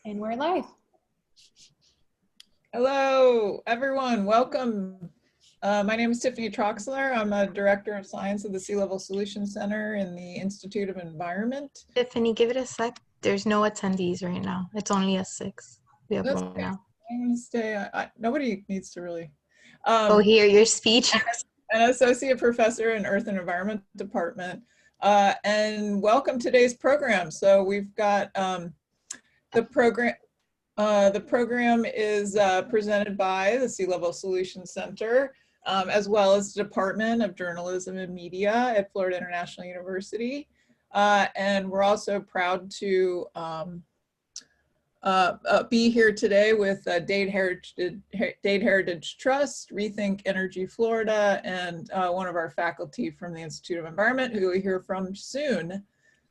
And we're live. Hello, everyone. Welcome. My name is Tiffany Troxler. I'm a Director of Science of the Sea Level Solutions Center in the Institute of Environment. Tiffany, give it a sec. There's no attendees right now. It's only us 6. We have That's one now. I'm going to stay. Nobody needs to really. Oh, here, your speech. An Associate Professor in Earth and Environment Department. And welcome to today's program. So we've got the program. The program is presented by the Sea Level Solutions Center, as well as the Department of Journalism and Media at Florida International University. And we're also proud to be here today with Dade Heritage Trust, Rethink Energy Florida, and one of our faculty from the Institute of Environment, who we'll hear from soon.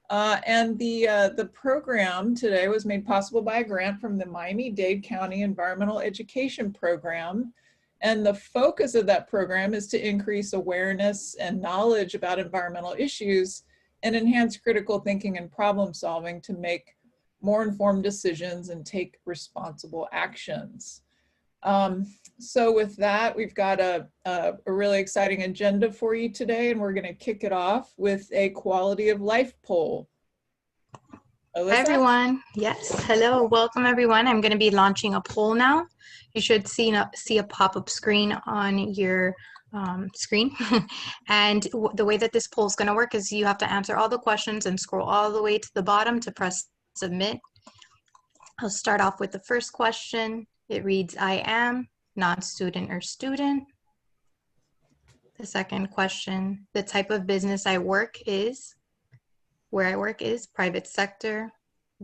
And the program today was made possible by a grant from the Miami-Dade County Environmental Education Program. And the focus of that program is to increase awareness and knowledge about environmental issues and enhance critical thinking and problem solving to make more informed decisions and take responsible actions. So with that, we've got a really exciting agenda for you today, and we're going to kick it off with a quality of life poll. Alyssa? Hi, everyone. Yes, hello. Welcome, everyone. I'm going to be launching a poll now. You should see a pop-up screen on your screen. And the way that this poll is going to work is you have to answer all the questions and scroll all the way to the bottom to press submit. I'll start off with the first question. It reads, I am non-student or student. The second question, the type of business I work is, where I work is private sector,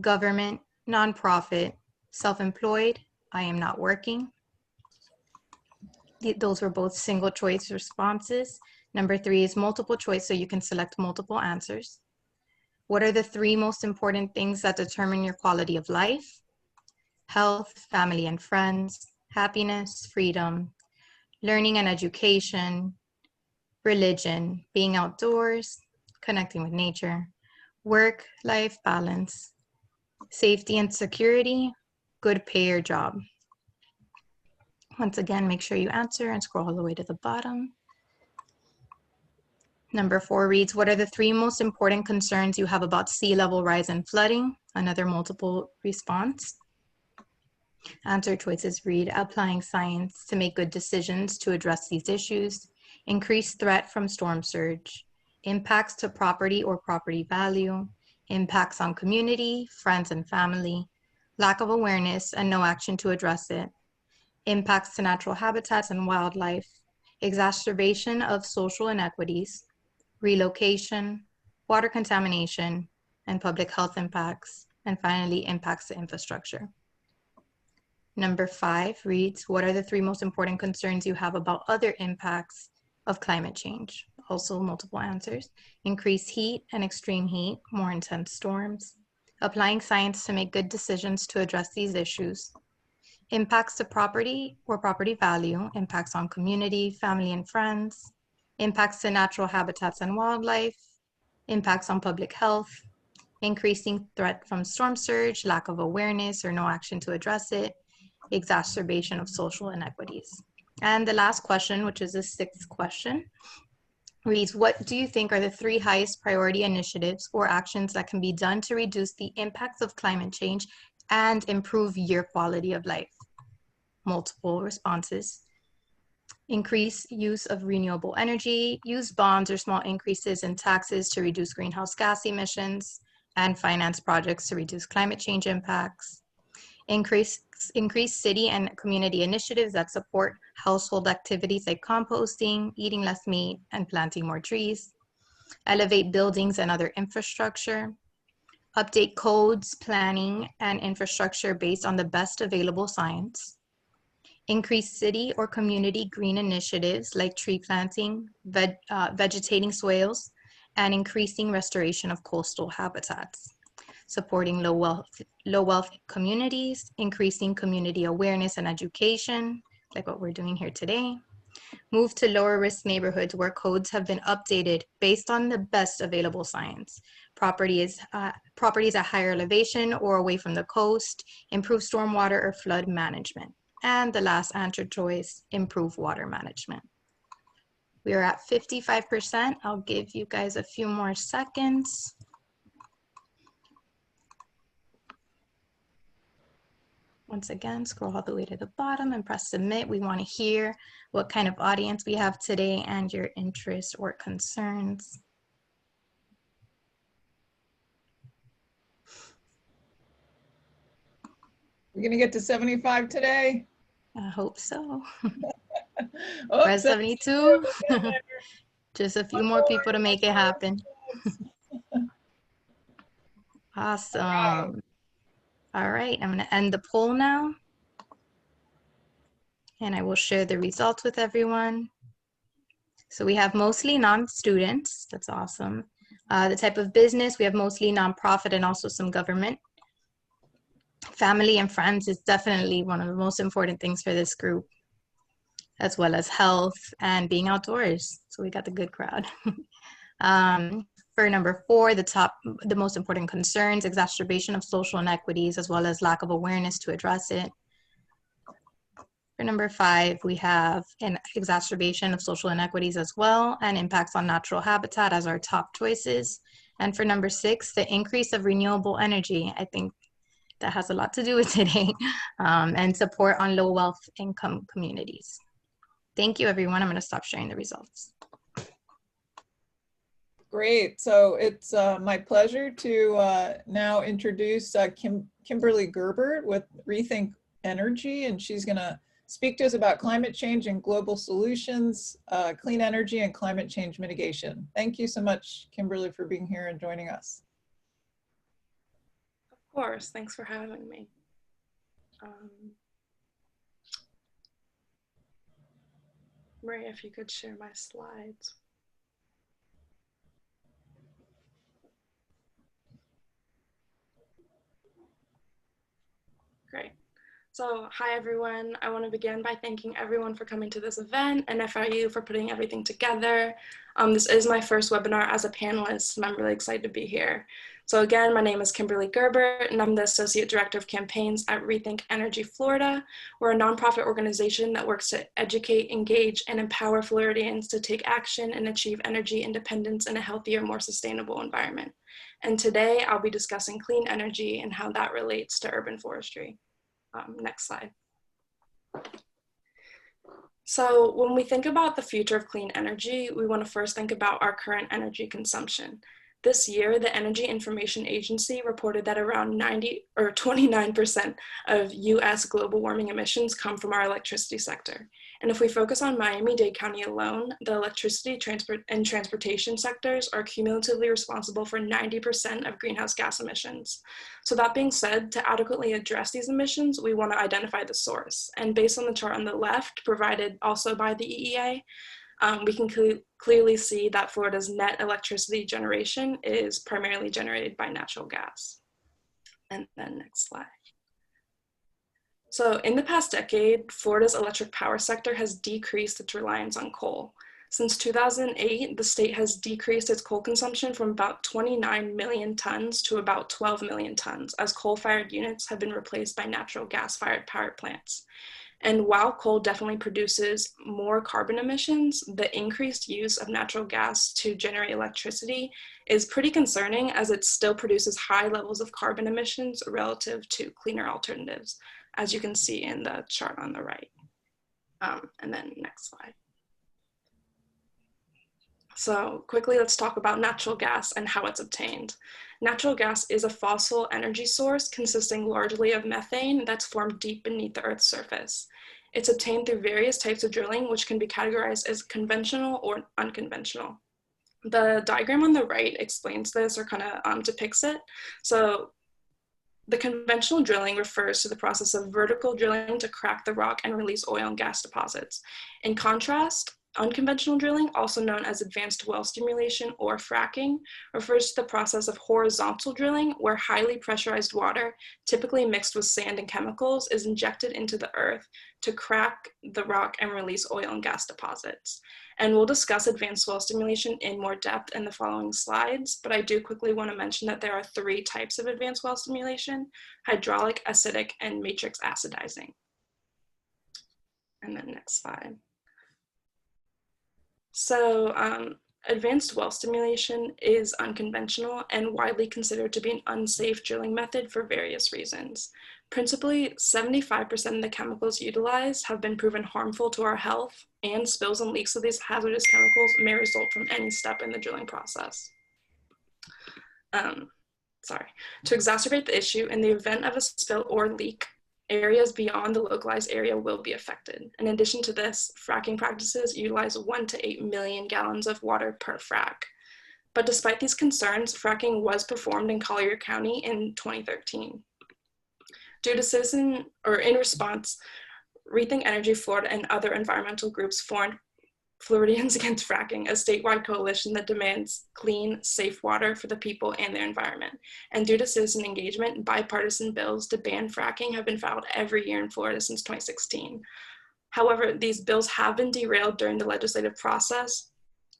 government, nonprofit, self-employed, I am not working. Those were both single choice responses. Number 3 is multiple choice, so you can select multiple answers. What are the 3 most important things that determine your quality of life? Health, family and friends, happiness, freedom, learning and education, religion, being outdoors, connecting with nature, work-life balance, safety and security, good pay or job. Once again, make sure you answer and scroll all the way to the bottom. Number 4 reads, what are the 3 most important concerns you have about sea level rise and flooding? Another multiple response. Answer choices read, applying science to make good decisions to address these issues, increased threat from storm surge, impacts to property or property value, impacts on community, friends and family, lack of awareness and no action to address it, impacts to natural habitats and wildlife, exacerbation of social inequities, relocation, water contamination, and public health impacts, and finally, impacts to infrastructure. Number 5 reads, what are the 3 most important concerns you have about other impacts of climate change? Also multiple answers. Increased heat and extreme heat, more intense storms, applying science to make good decisions to address these issues, impacts to property or property value, impacts on community, family and friends, impacts to natural habitats and wildlife, impacts on public health, increasing threat from storm surge, lack of awareness or no action to address it, exacerbation of social inequities. And the last question, which is the 6th question, reads, what do you think are the 3 highest priority initiatives or actions that can be done to reduce the impacts of climate change and improve your quality of life? Multiple responses. Increase use of renewable energy, use bonds or small increases in taxes to reduce greenhouse gas emissions, and finance projects to reduce climate change impacts. Increase city and community initiatives that support household activities like composting, eating less meat, and planting more trees. Elevate buildings and other infrastructure. Update codes, planning, and infrastructure based on the best available science. Increase city or community green initiatives like tree planting, vegetating swales, and increasing restoration of coastal habitats. Supporting low wealth communities, increasing community awareness and education, like what we're doing here today, Move to lower risk neighborhoods where codes have been updated based on the best available science. Properties at higher elevation or away from the coast. Improve stormwater or flood management. And the last answer choice, improve water management. We are at 55%. I'll give you guys a few more seconds. Once again, scroll all the way to the bottom and press submit. We want to hear what kind of audience we have today and your interests or concerns. We're going to get to 75 today. I hope so. Oh, Press 72. Just a few more people to make it happen. Awesome. All right, I'm going to end the poll now. And I will share the results with everyone. So we have mostly non-students. That's awesome. The type of business, we have mostly nonprofit and also some government. Family and friends is definitely one of the most important things for this group, as well as health and being outdoors. So we got the good crowd. For number 4, the most important concerns, exacerbation of social inequities, as well as lack of awareness to address it. For number 5, we have an exacerbation of social inequities as well, and impacts on natural habitat as our top choices. And for number 6, the increase of renewable energy. I think that has a lot to do with today, and support on low wealth income communities. Thank you, everyone. I'm going to stop sharing the results. Great. So it's my pleasure to now introduce Kimberly Gerber with Rethink Energy, and she's going to speak to us about climate change and global solutions, clean energy and climate change mitigation. Thank you so much, Kimberly, for being here and joining us. Of course, thanks for having me. Maria, if you could share my slides. Great. So hi, everyone. I want to begin by thanking everyone for coming to this event and FIU for putting everything together. This is my first webinar as a panelist, and I'm really excited to be here. So again, my name is Kimberly Gerber, and I'm the Associate Director of Campaigns at Rethink Energy Florida. We're a nonprofit organization that works to educate, engage, and empower Floridians to take action and achieve energy independence in a healthier, more sustainable environment. And today, I'll be discussing clean energy and how that relates to urban forestry. Next slide. So when we think about the future of clean energy, we want to first think about our current energy consumption. This year, the Energy Information Agency reported that around 29% of US global warming emissions come from our electricity sector. And if we focus on Miami-Dade County alone, the electricity and transportation sectors are cumulatively responsible for 90% of greenhouse gas emissions. So that being said, to adequately address these emissions, we want to identify the source. And based on the chart on the left, provided also by the EEA, we can clearly see that Florida's net electricity generation is primarily generated by natural gas. And then next slide. So in the past decade, Florida's electric power sector has decreased its reliance on coal. Since 2008, the state has decreased its coal consumption from about 29 million tons to about 12 million tons, as coal-fired units have been replaced by natural gas-fired power plants. And while coal definitely produces more carbon emissions, the increased use of natural gas to generate electricity is pretty concerning, as it still produces high levels of carbon emissions relative to cleaner alternatives, as you can see in the chart on the right. And then next slide. So quickly, let's talk about natural gas and how it's obtained. Natural gas is a fossil energy source consisting largely of methane that's formed deep beneath the Earth's surface. It's obtained through various types of drilling, which can be categorized as conventional or unconventional. The diagram on the right explains this, or kind of depicts it. So the conventional drilling refers to the process of vertical drilling to crack the rock and release oil and gas deposits. In contrast, Unconventional drilling, also known as advanced well stimulation or fracking, refers to the process of horizontal drilling where highly pressurized water, typically mixed with sand and chemicals, is injected into the earth to crack the rock and release oil and gas deposits. And we'll discuss advanced well stimulation in more depth in the following slides, but I do quickly want to mention that there are 3 types of advanced well stimulation: hydraulic, acidic, and matrix acidizing. And then next slide. So advanced well stimulation is unconventional and widely considered to be an unsafe drilling method for various reasons. Principally, 75% of the chemicals utilized have been proven harmful to our health, and spills and leaks of these hazardous chemicals may result from any step in the drilling process. To exacerbate the issue, in the event of a spill or leak, areas beyond the localized area will be affected. In addition to this, fracking practices utilize 1 to 8 million gallons of water per frac. But despite these concerns, fracking was performed in Collier County in 2013. In response, Rethink Energy Florida and other environmental groups formed Floridians Against Fracking, a statewide coalition that demands clean, safe water for the people and their environment. And due to citizen engagement, bipartisan bills to ban fracking have been filed every year in Florida since 2016. However, these bills have been derailed during the legislative process,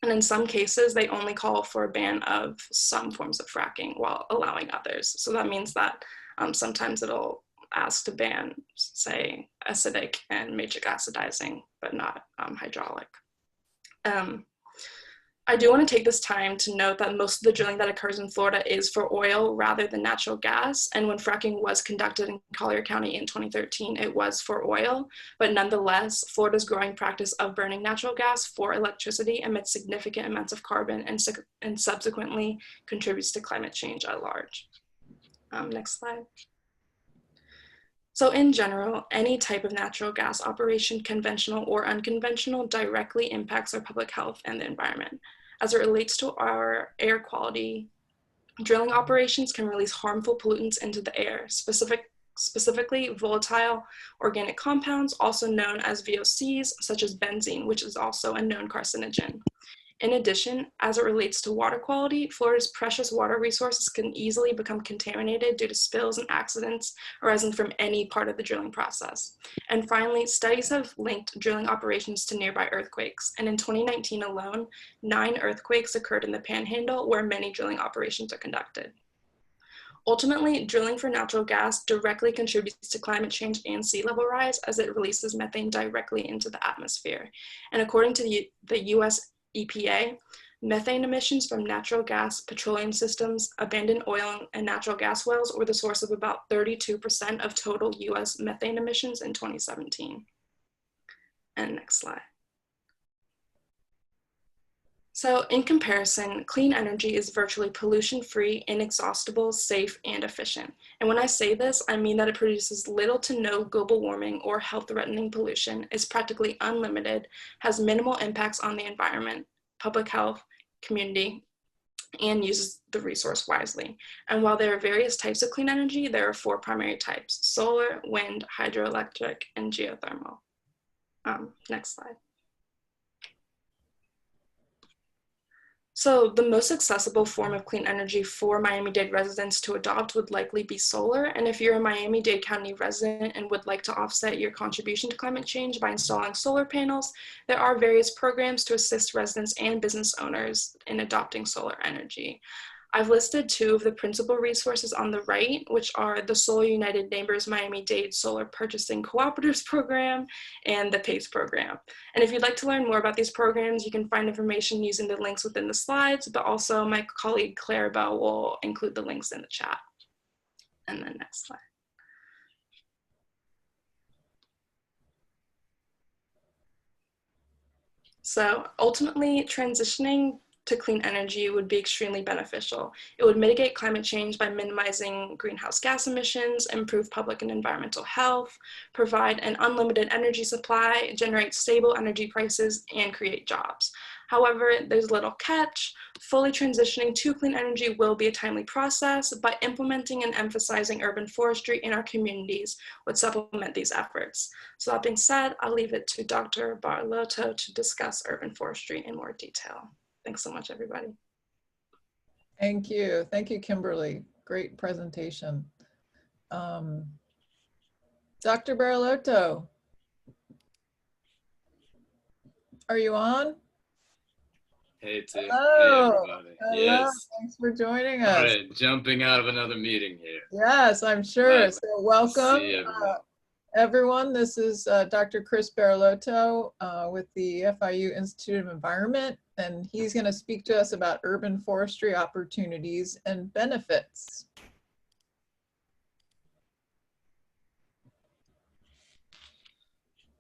and in some cases, they only call for a ban of some forms of fracking while allowing others. So that means that sometimes it'll ask to ban, say, acidic and matrix acidizing, but not hydraulic. I do want to take this time to note that most of the drilling that occurs in Florida is for oil rather than natural gas. And when fracking was conducted in Collier County in 2013, it was for oil. But nonetheless, Florida's growing practice of burning natural gas for electricity emits significant amounts of carbon and subsequently contributes to climate change at large. Next slide. So in general, any type of natural gas operation, conventional or unconventional, directly impacts our public health and the environment. As it relates to our air quality, drilling operations can release harmful pollutants into the air, specifically volatile organic compounds, also known as VOCs, such as benzene, which is also a known carcinogen. In addition, as it relates to water quality, Florida's precious water resources can easily become contaminated due to spills and accidents arising from any part of the drilling process. And finally, studies have linked drilling operations to nearby earthquakes. And in 2019 alone, 9 earthquakes occurred in the Panhandle where many drilling operations are conducted. Ultimately, drilling for natural gas directly contributes to climate change and sea level rise as it releases methane directly into the atmosphere. And according to the US EPA, methane emissions from natural gas, petroleum systems, abandoned oil and natural gas wells were the source of about 32% of total US methane emissions in 2017. And next slide. So in comparison, clean energy is virtually pollution-free, inexhaustible, safe, and efficient. And when I say this, I mean that it produces little to no global warming or health-threatening pollution, is practically unlimited, has minimal impacts on the environment, public health, community, and uses the resource wisely. And while there are various types of clean energy, there are 4 primary types: solar, wind, hydroelectric, and geothermal. Next slide. So the most accessible form of clean energy for Miami-Dade residents to adopt would likely be solar. And if you're a Miami-Dade County resident and would like to offset your contribution to climate change by installing solar panels, there are various programs to assist residents and business owners in adopting solar energy. I've listed 2 of the principal resources on the right, which are the Solar United Neighbors Miami-Dade Solar Purchasing Cooperatives Program and the PACE program. And if you'd like to learn more about these programs, you can find information using the links within the slides, but also my colleague Claire Bell will include the links in the chat. And then next slide. So ultimately, transitioning to clean energy would be extremely beneficial. It would mitigate climate change by minimizing greenhouse gas emissions, improve public and environmental health, provide an unlimited energy supply, generate stable energy prices, and create jobs. However, there's little catch. Fully transitioning to clean energy will be a timely process, but implementing and emphasizing urban forestry in our communities would supplement these efforts. So that being said, I'll leave it to Dr. Barlotto to discuss urban forestry in more detail. Thanks so much, everybody. Thank you. Thank you, Kimberly. Great presentation. Dr. Barlotto, are you on? Hey, Tiff. Hey, Hello. everybody. Hello. Yes. Thanks for joining All us. right, jumping out of another meeting here. Yes, I'm sure. Glad So to welcome, see everyone. everyone. This is Dr. Chris Barlotto with the FIU Institute of Environment, and he's going to speak to us about urban forestry opportunities and benefits.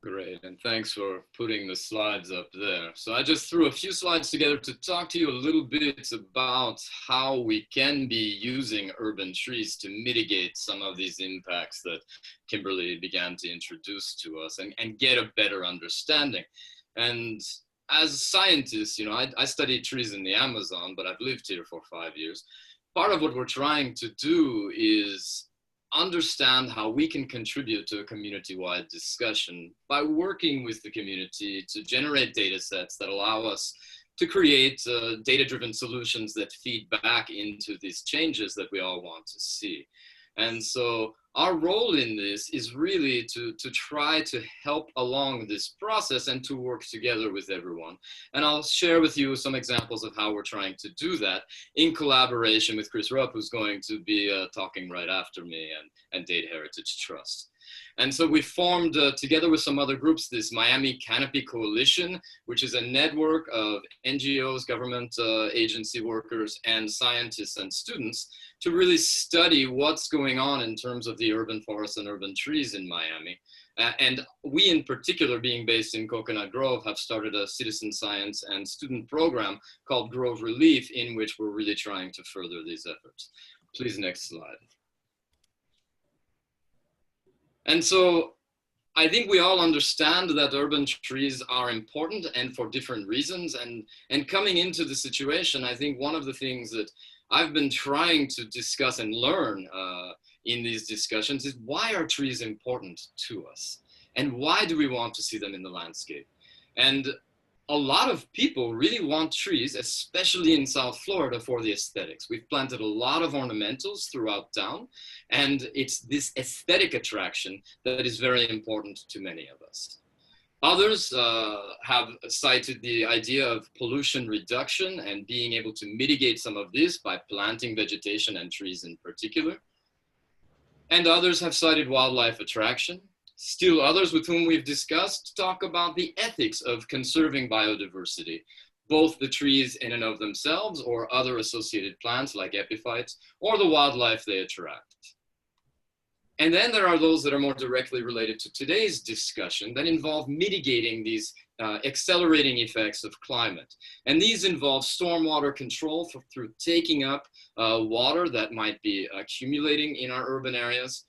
Great, and thanks for putting the slides up there. So I just threw a few slides together to talk to you a little bit about how we can be using urban trees to mitigate some of these impacts that Kimberly began to introduce to us and get a better understanding. And as scientists, you know, I studied trees in the Amazon, but I've lived here for 5 years. Part of what we're trying to do is understand how we can contribute to a community-wide discussion by working with the community to generate data sets that allow us to create data-driven solutions that feed back into these changes that we all want to see. And so our role in this is really to try to help along this process and to work together with everyone. And I'll share with you some examples of how we're trying to do that in collaboration with Chris Rupp, who's going to be talking right after me, and Data Heritage Trust. And so we formed, together with some other groups, this Miami Canopy Coalition, which is a network of NGOs, government agency workers, and scientists and students to really study what's going on in terms of the urban forests and urban trees in Miami. And we in particular, being based in Coconut Grove, have started a citizen science and student program called Grove Relief, in which we're really trying to further these efforts. Please, next slide. And so I think we all understand that urban trees are important and for different reasons. And coming into the situation, I think one of the things that I've been trying to discuss and learn in these discussions is, why are trees important to us? And why do we want to see them in the landscape? And a lot of people really want trees, especially in South Florida, for the aesthetics. We've planted a lot of ornamentals throughout town, and it's this aesthetic attraction that is very important to many of us. Others have cited the idea of pollution reduction and being able to mitigate some of this by planting vegetation and trees in particular. And others have cited wildlife attraction. Still others with whom we've discussed talk about the ethics of conserving biodiversity, both the trees in and of themselves or other associated plants like epiphytes, or the wildlife they attract. And then there are those that are more directly related to today's discussion that involve mitigating these accelerating effects of climate. And these involve stormwater control through taking up water that might be accumulating in our urban areas,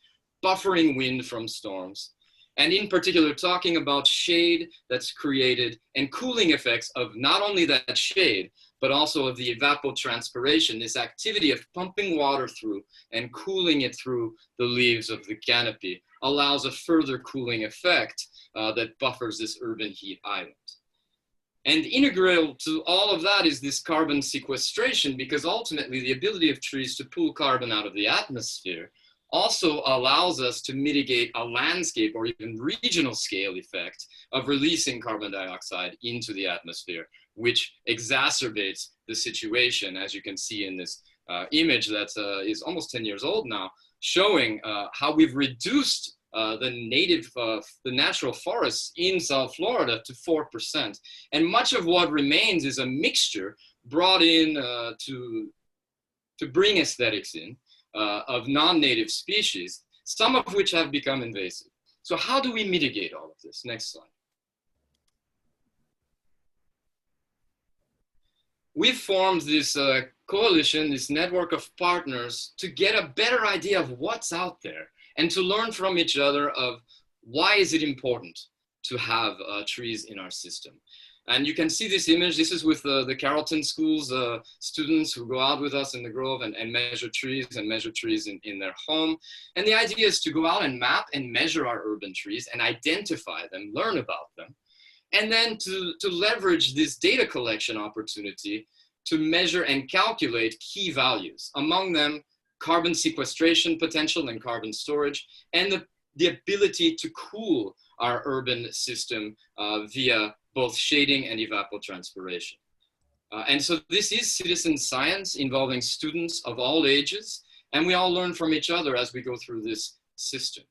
buffering wind from storms, and in particular talking about shade that's created and cooling effects of not only that shade, but also of the evapotranspiration, this activity of pumping water through and cooling it through the leaves of the canopy allows a further cooling effect that buffers this urban heat island. And integral to all of that is this carbon sequestration, because ultimately the ability of trees to pull carbon out of the atmosphere also allows us to mitigate a landscape or even regional scale effect of releasing carbon dioxide into the atmosphere, which exacerbates the situation, as you can see in this image that is almost 10 years old now, showing how we've reduced the natural forests in South Florida to 4%. And much of what remains is a mixture brought in to bring aesthetics in of non-native species, some of which have become invasive. So how do we mitigate all of this? Next slide. We've formed this coalition, this network of partners to get a better idea of what's out there and to learn from each other of why is it important to have trees in our system. And you can see this image. This is with the Carrollton School's students who go out with us in the Grove and measure trees in their home. And the idea is to go out and map and measure our urban trees and identify them, learn about them, and then to leverage this data collection opportunity to measure and calculate key values, among them carbon sequestration potential and carbon storage, and the ability to cool our urban system via both shading and evapotranspiration. And so this is citizen science involving students of all ages, and we all learn from each other as we go through this system.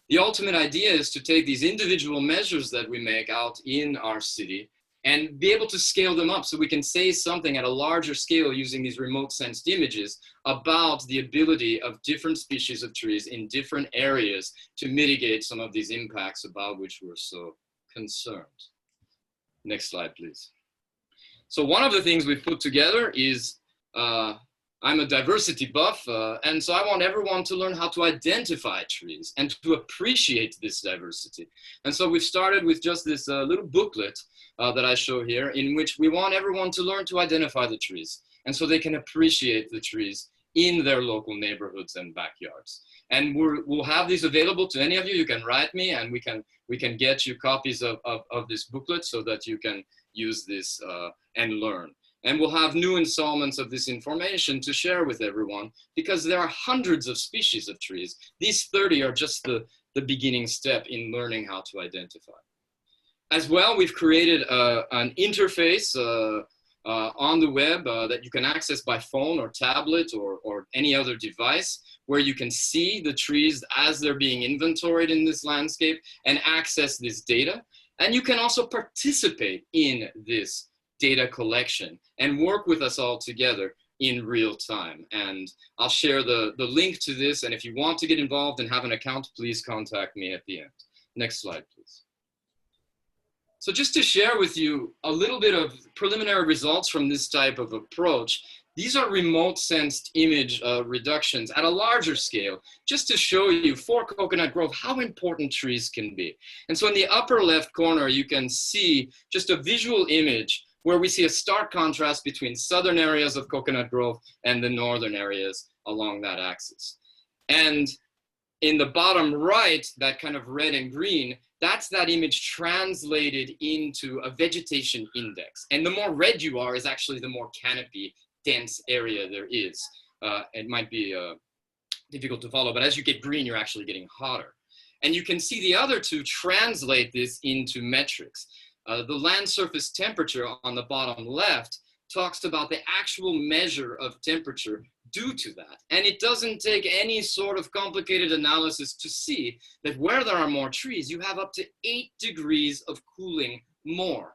The ultimate idea is to take these individual measures that we make out in our city and be able to scale them up so we can say something at a larger scale using these remote sensed images about the ability of different species of trees in different areas to mitigate some of these impacts about which we're so concerned. Next slide, please. So one of the things we've put together is, I'm a diversity buff, and so I want everyone to learn how to identify trees and to appreciate this diversity. And so we've started with just this little booklet that I show here, in which we want everyone to learn to identify the trees, and so they can appreciate the trees in their local neighborhoods and backyards. And we'll have these available to any of you. You can write me, and we can get you copies of this booklet so that you can use this and learn. And we'll have new installments of this information to share with everyone, because there are hundreds of species of trees. These 30 are just the beginning step in learning how to identify. As well, we've created an interface on the web that you can access by phone or tablet or any other device, where you can see the trees as they're being inventoried in this landscape and access this data. And you can also participate in this data collection and work with us all together in real time. And I'll share the link to this. And if you want to get involved and have an account, please contact me at the end. Next slide, please. So just to share with you a little bit of preliminary results from this type of approach, these are remote sensed image reductions at a larger scale, just to show you for Coconut Grove how important trees can be. And so in the upper left corner, you can see just a visual image where we see a stark contrast between southern areas of Coconut Grove and the northern areas along that axis. And in the bottom right, that kind of red and green, that's that image translated into a vegetation index. And the more red you are is actually the more canopy dense area there is. It might be difficult to follow, but as you get green, you're actually getting hotter. And you can see the other two translate this into metrics. The land surface temperature on the bottom left talks about the actual measure of temperature due to that. And it doesn't take any sort of complicated analysis to see that where there are more trees, you have up to 8 degrees of cooling more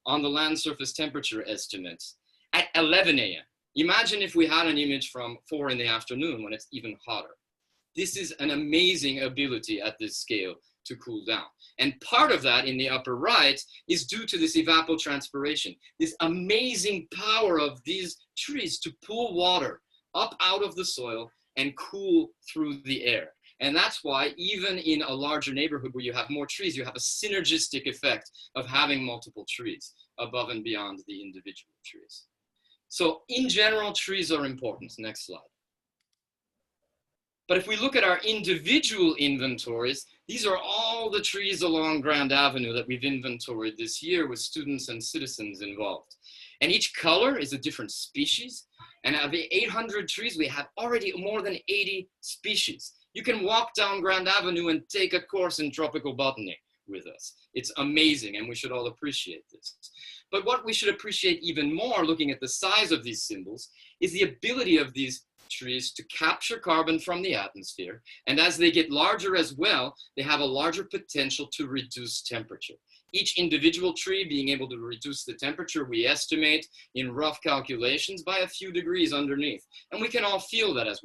on the land surface temperature estimates at 11 a.m. Imagine if we had an image from 4 in the afternoon when it's even hotter. This is an amazing ability at this scale to cool down. And part of that in the upper right is due to this evapotranspiration, this amazing power of these trees to pull water up out of the soil and cool through the air. And that's why even in a larger neighborhood where you have more trees, you have a synergistic effect of having multiple trees above and beyond the individual trees. So in general, trees are important. Next slide. But if we look at our individual inventories, these are all the trees along Grand Avenue that we've inventoried this year with students and citizens involved. And each color is a different species. And of the 800 trees, we have already more than 80 species. You can walk down Grand Avenue and take a course in tropical botany with us. It's amazing, and we should all appreciate this. But what we should appreciate even more, looking at the size of these symbols, is the ability of these trees to capture carbon from the atmosphere. And as they get larger as well, they have a larger potential to reduce temperature. Each individual tree being able to reduce the temperature, we estimate in rough calculations, by a few degrees underneath. And we can all feel that as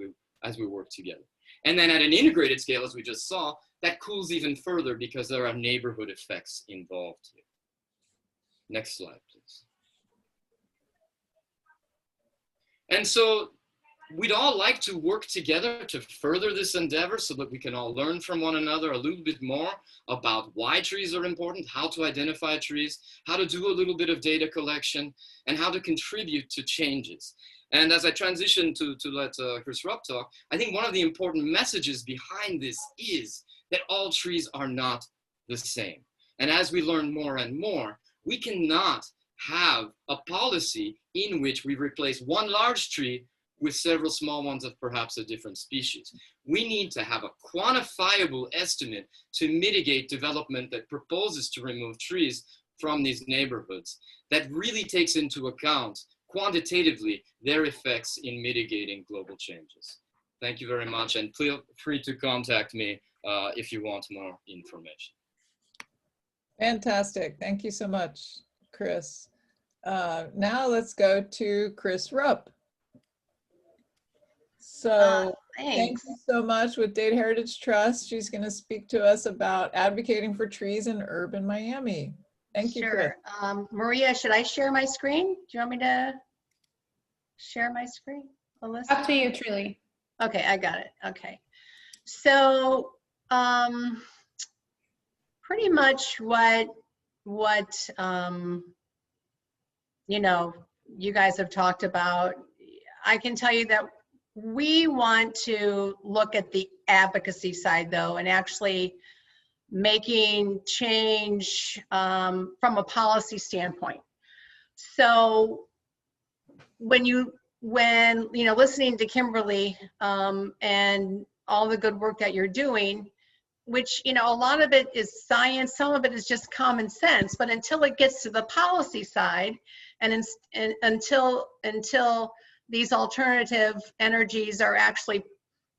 we work together. And then at an integrated scale, as we just saw, that cools even further because there are neighborhood effects involved here. Next slide, please. And so we'd all like to work together to further this endeavor so that we can all learn from one another a little bit more about why trees are important, how to identify trees, how to do a little bit of data collection, and how to contribute to changes. And as I transition to let Chris Rupp talk, I think one of the important messages behind this is that all trees are not the same. And as we learn more and more, we cannot have a policy in which we replace one large tree with several small ones of perhaps a different species. We need to have a quantifiable estimate to mitigate development that proposes to remove trees from these neighborhoods, that really takes into account quantitatively their effects in mitigating global changes. Thank you very much, and feel free to contact me if you want more information. Fantastic. Thank you so much, Chris. Now let's go to Chris Rupp. So thank you so much with Data Heritage Trust. She's going to speak to us about advocating for trees in urban Miami. Thank you, Chris. Maria, should I share my screen? Do you want me to share my screen, Alyssa? Up to you, truly. Okay, I got it. Okay. So pretty much what you know, you guys have talked about, I can tell you that we want to look at the advocacy side though, and actually making change from a policy standpoint. So when you know, listening to Kimberly and all the good work that you're doing, which, you know, a lot of it is science, some of it is just common sense, but until it gets to the policy side and until these alternative energies are actually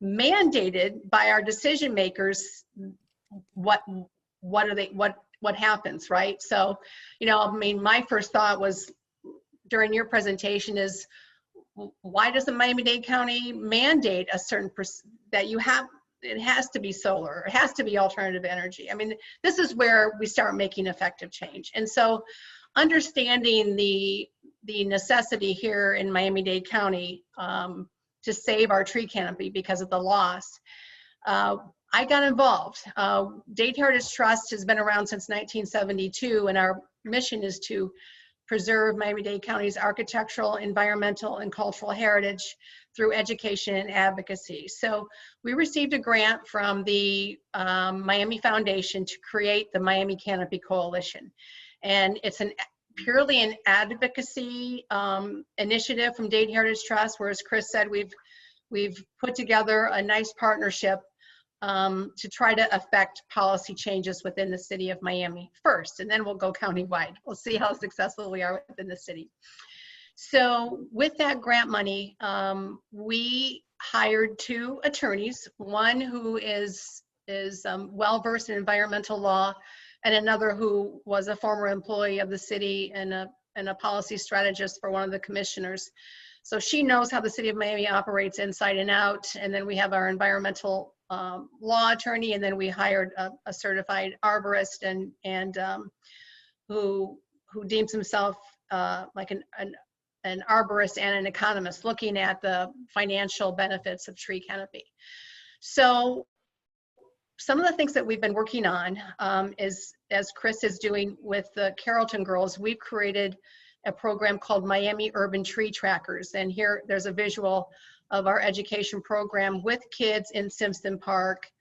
mandated by our decision makers, what happens, right? So, you know, I mean, my first thought was during your presentation is, why does the Miami-Dade County mandate a certain that you have? It has to be solar, it has to be alternative energy. I mean, this is where we start making effective change. And so understanding the necessity here in Miami-Dade County to save our tree canopy because of the loss, I got involved. Dade Heritage Trust has been around since 1972, and our mission is to preserve Miami-Dade County's architectural, environmental, and cultural heritage through education and advocacy. So we received a grant from the Miami Foundation to create the Miami Canopy Coalition. And it's purely an advocacy initiative from Dade Heritage Trust, where, as Chris said, we've put together a nice partnership to try to affect policy changes within the city of Miami first, and then we'll go countywide. We'll see how successful we are within the city. So with that grant money, we hired 2 attorneys, one who is well-versed in environmental law, and another who was a former employee of the city and a policy strategist for one of the commissioners. So she knows how the city of Miami operates inside and out. And then we have our environmental law attorney, and then we hired a certified arborist and who deems himself like an arborist and an economist, looking at the financial benefits of tree canopy. So some of the things that we've been working on is, as Chris is doing with the Carrollton girls, we've created a program called Miami Urban Tree Trackers. And here there's a visual of our education program with kids in Simpson Park,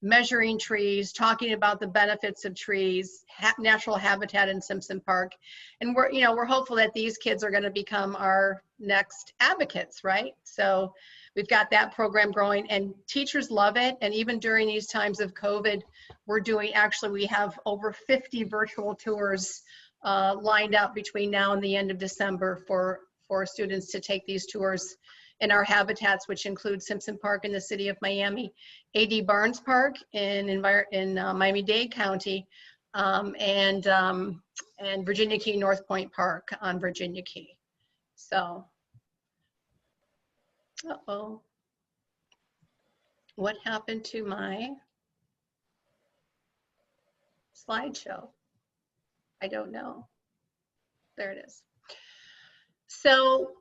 measuring trees, talking about the benefits of trees, natural habitat in Simpson Park. And we're hopeful that these kids are going to become our next advocates, right? So we've got that program growing, and teachers love it. And even during these times of COVID, we have over 50 virtual tours lined up between now and the end of December for students to take these tours in our habitats, which include Simpson Park in the city of Miami, A.D. Barnes Park in Miami-Dade County, and Virginia Key North Point Park on Virginia Key. So, what happened to my slideshow? I don't know. There it is. So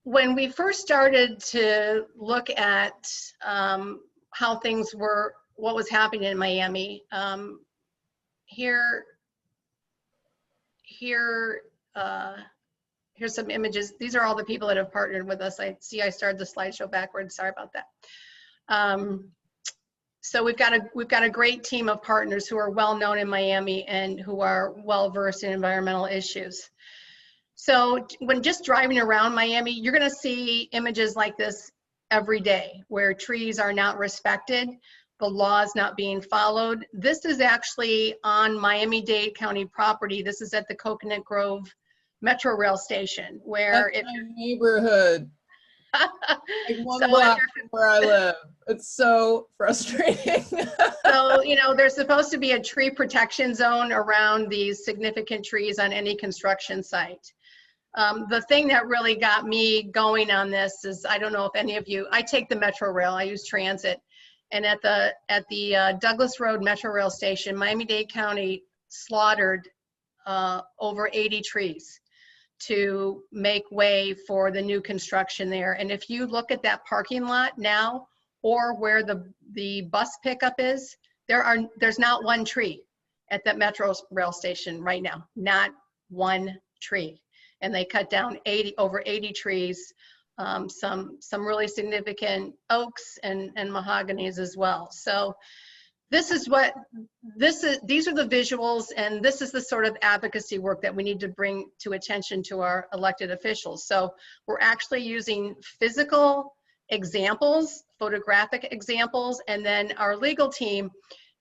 when we first started to look at how things were, what was happening in Miami, here's some images. These are all the people that have partnered with us. I see I started the slideshow backwards. Sorry about that. So we've got a great team of partners who are well known in Miami and who are well versed in environmental issues. So when just driving around Miami, you're going to see images like this every day, where trees are not respected, the law is not being followed. This is actually on Miami-Dade County property. This is at the Coconut Grove Metro Rail Station, where That's my neighborhood. Like one so block from where I live. It's so frustrating. So, you know, there's supposed to be a tree protection zone around these significant trees on any construction site. The thing that really got me going on this is, I don't know if any of you, I take the Metro Rail, I use transit, and at the Douglas Road Metro Rail Station, Miami-Dade County slaughtered over 80 trees to make way for the new construction there. And if you look at that parking lot now, or where the bus pickup is, there's not one tree at that Metro Rail Station right now, not one tree. And they cut down over 80 trees, some really significant oaks and mahoganies as well. So these are the visuals, and this is the sort of advocacy work that we need to bring to attention to our elected officials. So we're actually using physical examples, photographic examples, and then our legal team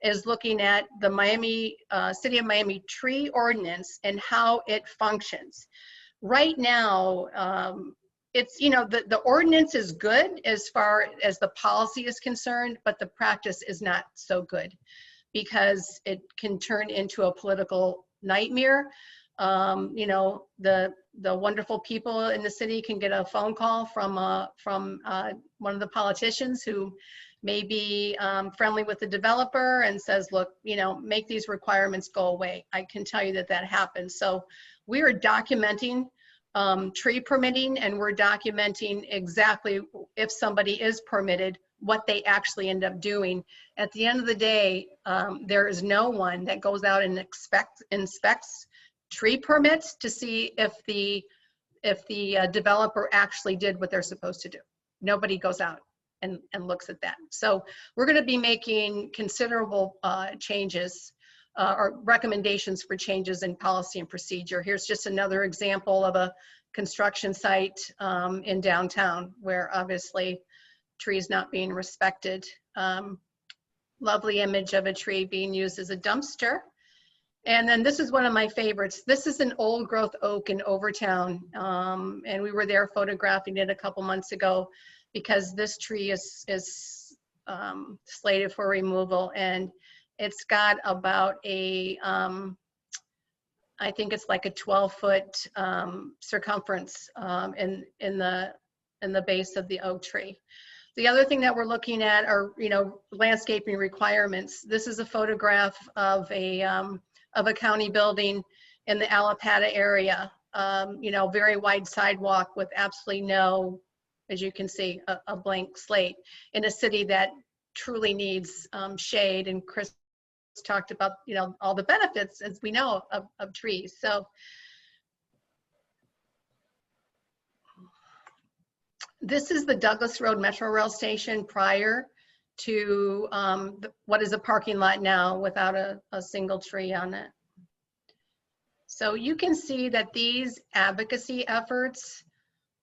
is looking at the City of Miami tree ordinance and how it functions. Right now, it's, you know, the ordinance is good as far as the policy is concerned, but the practice is not so good because it can turn into a political nightmare. You know, the wonderful people in the city can get a phone call from one of the politicians who may be friendly with the developer and says, look, you know, make these requirements go away. I can tell you that that happens. So we are documenting tree permitting, and we're documenting exactly if somebody is permitted, what they actually end up doing. At the end of the day, there is no one that goes out and inspects tree permits to see if the developer actually did what they're supposed to do. Nobody goes out and looks at that. So we're going to be making considerable changes or recommendations for changes in policy and procedure. Here's just another example of a construction site in downtown where obviously trees not being respected. Lovely image of a tree being used as a dumpster. And then this is one of my favorites. This is an old growth oak in Overtown. And we were there photographing it a couple months ago because this tree is slated for removal, and it's got about a, I think it's like a 12-foot circumference in the base of the oak tree. The other thing that we're looking at are, you know, landscaping requirements. This is a photograph of a county building in the Alapata area. You know, very wide sidewalk with absolutely no, as you can see, a blank slate in a city that truly needs shade. And Chris talked about, you know, all the benefits, as we know, of trees. So this is the Douglas Road Metro Rail Station prior to what is a parking lot now without a single tree on it. So you can see that these advocacy efforts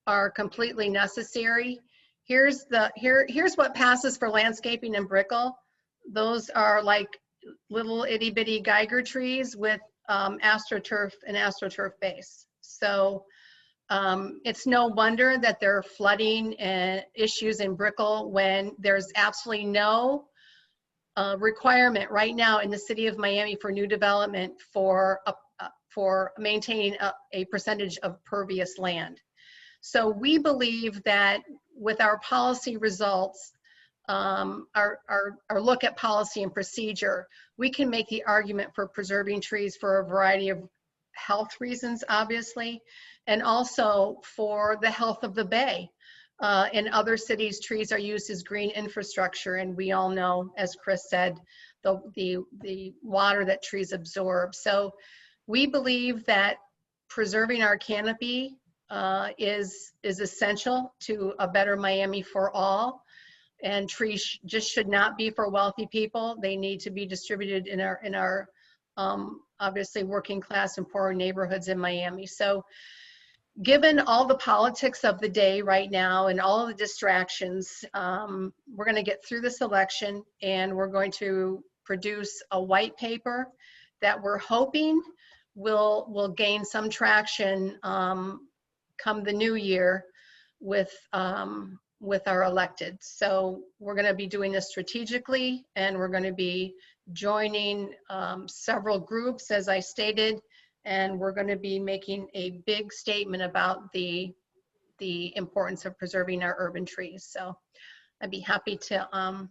are completely necessary. Here's what passes for landscaping in Brickell. Those are like little itty bitty Geiger trees with astroturf and astroturf base. So it's no wonder that there are flooding issues in Brickell when there's absolutely no requirement right now in the city of Miami for new development for maintaining a percentage of pervious land. So we believe that with our policy results, our look at policy and procedure, we can make the argument for preserving trees for a variety of health reasons, obviously, and also for the health of the bay. In other cities, trees are used as green infrastructure, and we all know, as Chris said, the water that trees absorb. So we believe that preserving our canopy is essential to a better Miami for all. And trees just should not be for wealthy people. They need to be distributed in our obviously working class and poorer neighborhoods in Miami. So given all the politics of the day right now and all of the distractions, we're going to get through this election, and we're going to produce a white paper that we're hoping will gain some traction come the new year with our elected. So we're going to be doing this strategically, and we're going to be joining several groups, as I stated, and we're going to be making a big statement about the importance of preserving our urban trees. So I'd be happy to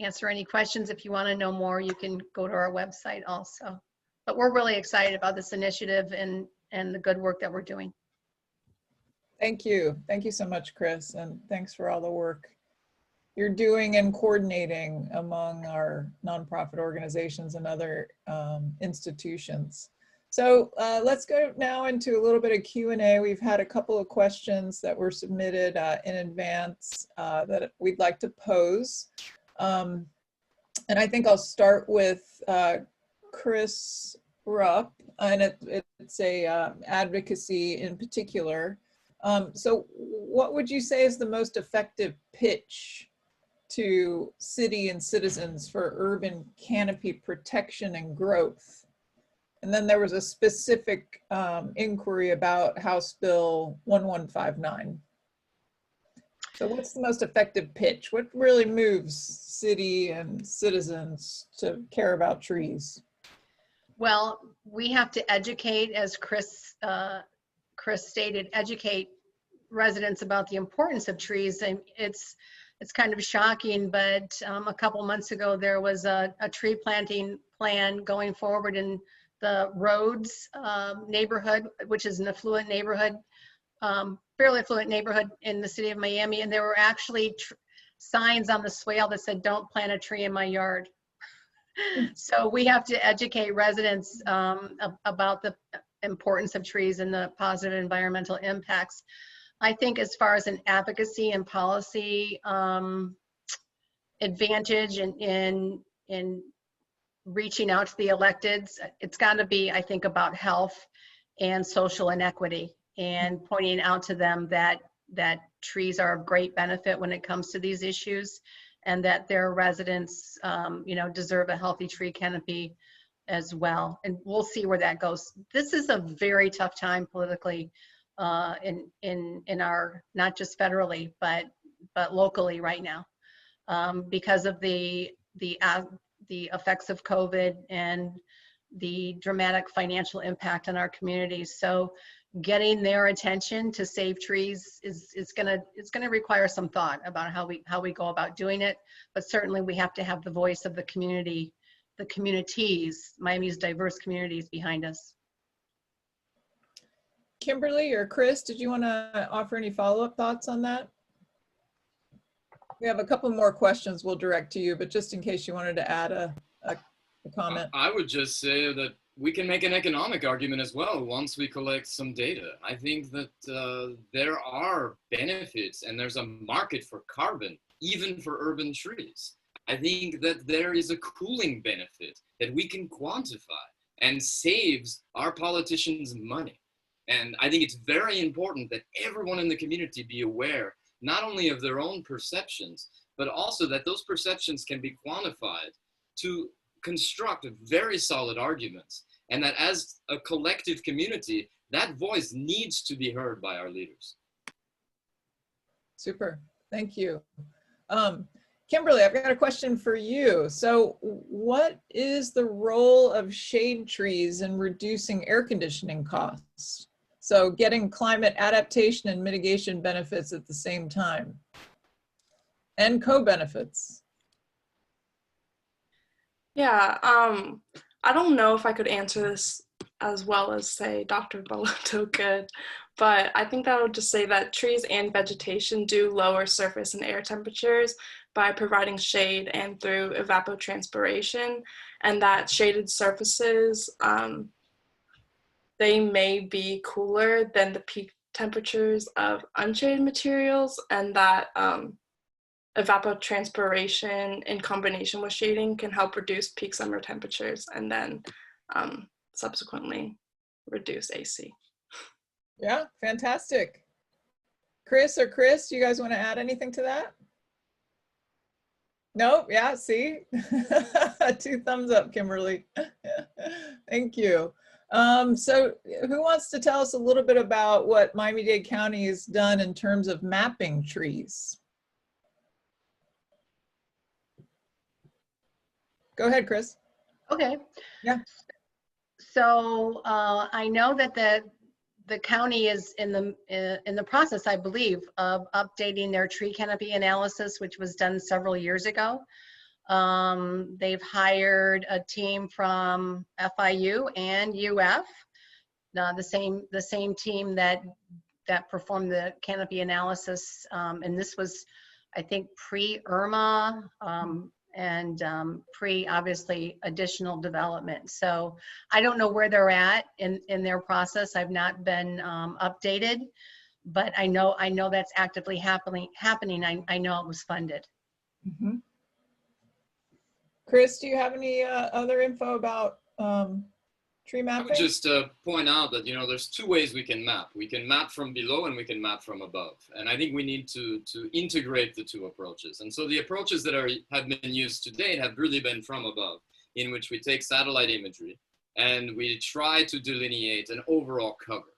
answer any questions. If you want to know more, you can go to our website also. But we're really excited about this initiative and the good work that we're doing. Thank you. Thank you so much, Chris. And thanks for all the work you're doing and coordinating among our nonprofit organizations and other institutions. So let's go now into a little bit of Q&A. We've had a couple of questions that were submitted in advance that we'd like to pose. And I think I'll start with Chris Rupp, and it's a advocacy in particular. So what would you say is the most effective pitch to city and citizens for urban canopy protection and growth? And then there was a specific inquiry about House Bill 1159. So what's the most effective pitch? What really moves city and citizens to care about trees? Well, we have to educate, as Chris stated, educate residents about the importance of trees. And it's kind of shocking, but a couple months ago, there was a tree planting plan going forward in the Rhodes neighborhood, which is an affluent neighborhood, fairly affluent neighborhood in the city of Miami. And there were actually signs on the swale that said, "Don't plant a tree in my yard." So we have to educate residents about the importance of trees and the positive environmental impacts. I think as far as an advocacy and policy advantage in reaching out to the electeds, it's got to be, I think, about health and social inequity, and pointing out to them that trees are of great benefit when it comes to these issues, and that their residents, deserve a healthy tree canopy as well. And we'll see where that goes. This is a very tough time politically in our, not just federally, but locally right now, because of the effects of COVID and the dramatic financial impact on our communities. So getting their attention to save trees is gonna require some thought about how we go about doing it. But certainly we have to have the voice of the community, the communities, Miami's diverse communities behind us. Kimberly or Chris, did you want to offer any follow-up thoughts on that? We have a couple more questions we'll direct to you, but just in case you wanted to add a comment. I would just say that we can make an economic argument as well once we collect some data. I think that there are benefits and there's a market for carbon, even for urban trees. I think that there is a cooling benefit that we can quantify and saves our politicians money. And I think it's very important that everyone in the community be aware not only of their own perceptions, but also that those perceptions can be quantified to construct very solid arguments. And that as a collective community, that voice needs to be heard by our leaders. Super, thank you. Kimberly, I've got a question for you. So what is the role of shade trees in reducing air conditioning costs? So getting climate adaptation and mitigation benefits at the same time, and co-benefits. Yeah, I don't know if I could answer this as well as say Dr. Bellotto could. But I think that would just say that trees and vegetation do lower surface and air temperatures by providing shade and through evapotranspiration, and that shaded surfaces, they may be cooler than the peak temperatures of unshaded materials, and that evapotranspiration in combination with shading can help reduce peak summer temperatures and then subsequently reduce AC. Yeah, fantastic. Chris, do you guys want to add anything to that? No, yeah, see? 2 thumbs up, Kimberly. Thank you. So who wants to tell us a little bit about what Miami-Dade County has done in terms of mapping trees? Go ahead, Chris. Okay. Yeah. So I know that the county is in the process, I believe, of updating their tree canopy analysis, which was done several years ago. They've hired a team from FIU and UF, the same team that performed the canopy analysis, and this was, I think, pre-Irma and pre-obviously additional development. So I don't know where they're at in their process. I've not been updated, but I know that's actively happening. I know it was funded. Mm-hmm. Chris, do you have any other info about tree I mapping? would just point out that, there's 2 ways we can map. We can map from below and we can map from above. And I think we need to integrate the 2 approaches. And so the approaches that have been used to date have really been from above, in which we take satellite imagery and we try to delineate an overall cover.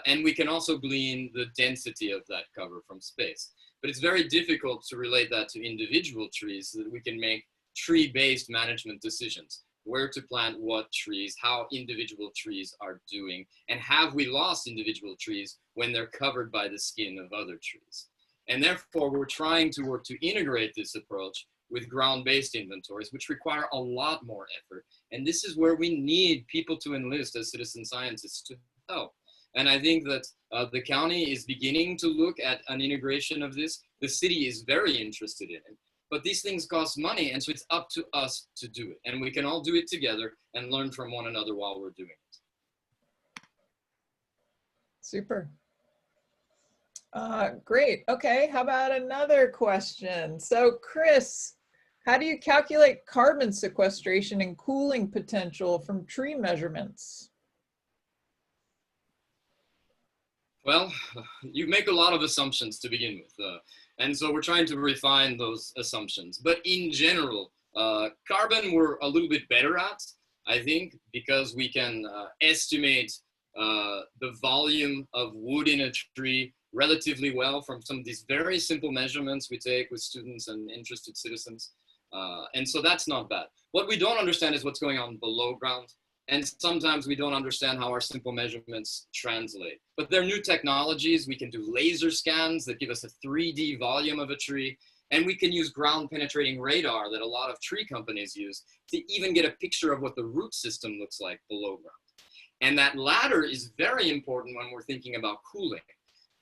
And we can also glean the density of that cover from space. But it's very difficult to relate that to individual trees so that we can make tree-based management decisions. Where to plant what trees, how individual trees are doing, and have we lost individual trees when they're covered by the skin of other trees. And therefore, we're trying to work to integrate this approach with ground-based inventories, which require a lot more effort. And this is where we need people to enlist as citizen scientists to help. And I think that the county is beginning to look at an integration of this. The city is very interested in it. But these things cost money, and so it's up to us to do it. And we can all do it together and learn from one another while we're doing it. Super. Great. Okay, how about another question? So Chris, how do you calculate carbon sequestration and cooling potential from tree measurements? Well, you make a lot of assumptions to begin with. And so we're trying to refine those assumptions. But in general, carbon we're a little bit better at, I think, because we can estimate the volume of wood in a tree relatively well from some of these very simple measurements we take with students and interested citizens. And so that's not bad. What we don't understand is what's going on below ground. And sometimes we don't understand how our simple measurements translate. But there are new technologies. We can do laser scans that give us a 3D volume of a tree. And we can use ground penetrating radar that a lot of tree companies use to even get a picture of what the root system looks like below ground. And that latter is very important when we're thinking about cooling,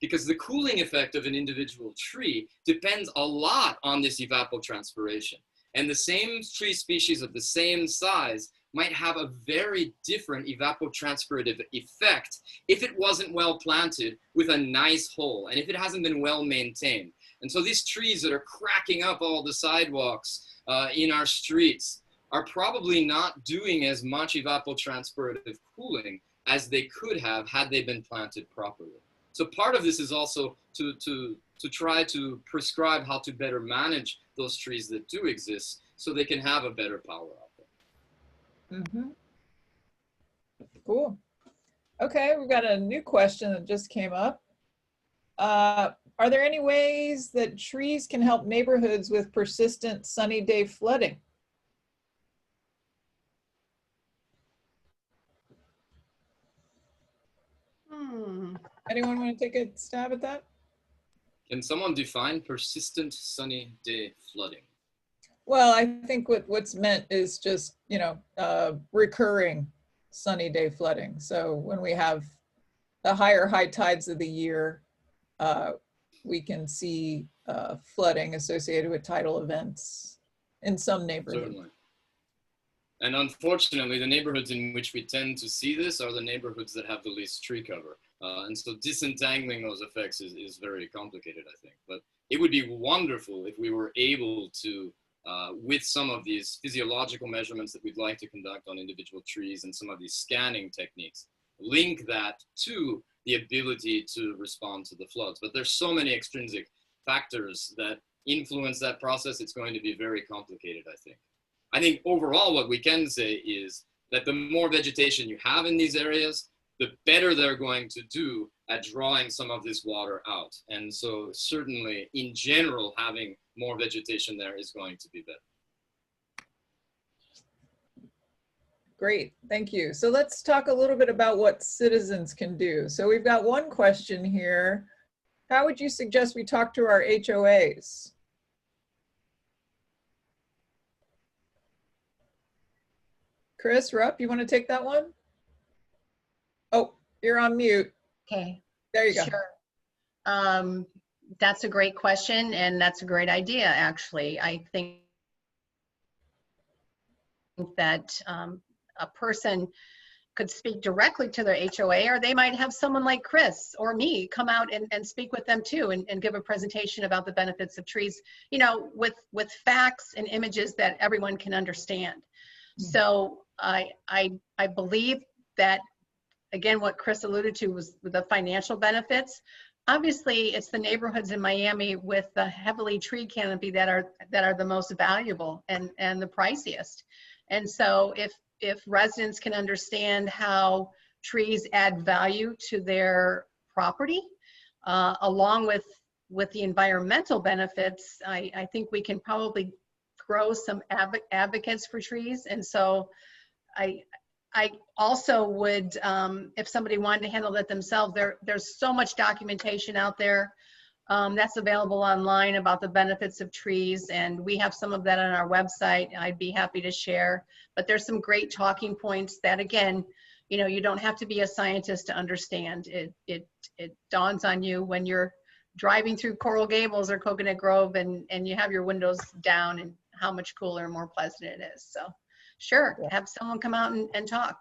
because the cooling effect of an individual tree depends a lot on this evapotranspiration. And the same tree species of the same size might have a very different evapotranspirative effect if it wasn't well planted with a nice hole and if it hasn't been well maintained. And so these trees that are cracking up all the sidewalks in our streets are probably not doing as much evapotranspirative cooling as they could have had they been planted properly. So part of this is also to try to prescribe how to better manage those trees that do exist so they can have a better power output. Mm-hmm. Cool. Okay, we've got a new question that just came up. Are there any ways that trees can help neighborhoods with persistent sunny day flooding? Anyone want to take a stab at that? Can someone define persistent sunny day flooding? Well, I think what's meant is just, recurring sunny day flooding. So when we have the higher high tides of the year, we can see flooding associated with tidal events in some neighborhoods. Certainly. And unfortunately, the neighborhoods in which we tend to see this are the neighborhoods that have the least tree cover. And so disentangling those effects is very complicated, I think. But it would be wonderful if we were able to, with some of these physiological measurements that we'd like to conduct on individual trees and some of these scanning techniques, link that to the ability to respond to the floods. But there's so many extrinsic factors that influence that process, it's going to be very complicated, I think. I think overall what we can say is that the more vegetation you have in these areas, the better they're going to do at drawing some of this water out. And so certainly in general, having more vegetation there is going to be better. Great, thank you. So let's talk a little bit about what citizens can do. So we've got one question here. How would you suggest we talk to our HOAs? Chris, Rupp, you want to take that one? Oh, you're on mute. Okay. There you go. Sure. That's a great question, and that's a great idea, actually. I think that a person could speak directly to their HOA, or they might have someone like Chris or me come out and speak with them too, and give a presentation about the benefits of trees, you know, with facts and images that everyone can understand. So I believe that, again, what Chris alluded to was the financial benefits. Obviously, it's the neighborhoods in Miami with the heavily tree canopy that are the most valuable and the priciest. And so if residents can understand how trees add value to their property, along with the environmental benefits, I think we can probably grow some advocates for trees. And so I also would, if somebody wanted to handle that themselves, there's so much documentation out there that's available online about the benefits of trees, and we have some of that on our website. I'd be happy to share, but there's some great talking points that, again, you know, you don't have to be a scientist to understand. It dawns on you when you're driving through Coral Gables or Coconut Grove and you have your windows down, and how much cooler and more pleasant it is. So sure, have someone come out and talk.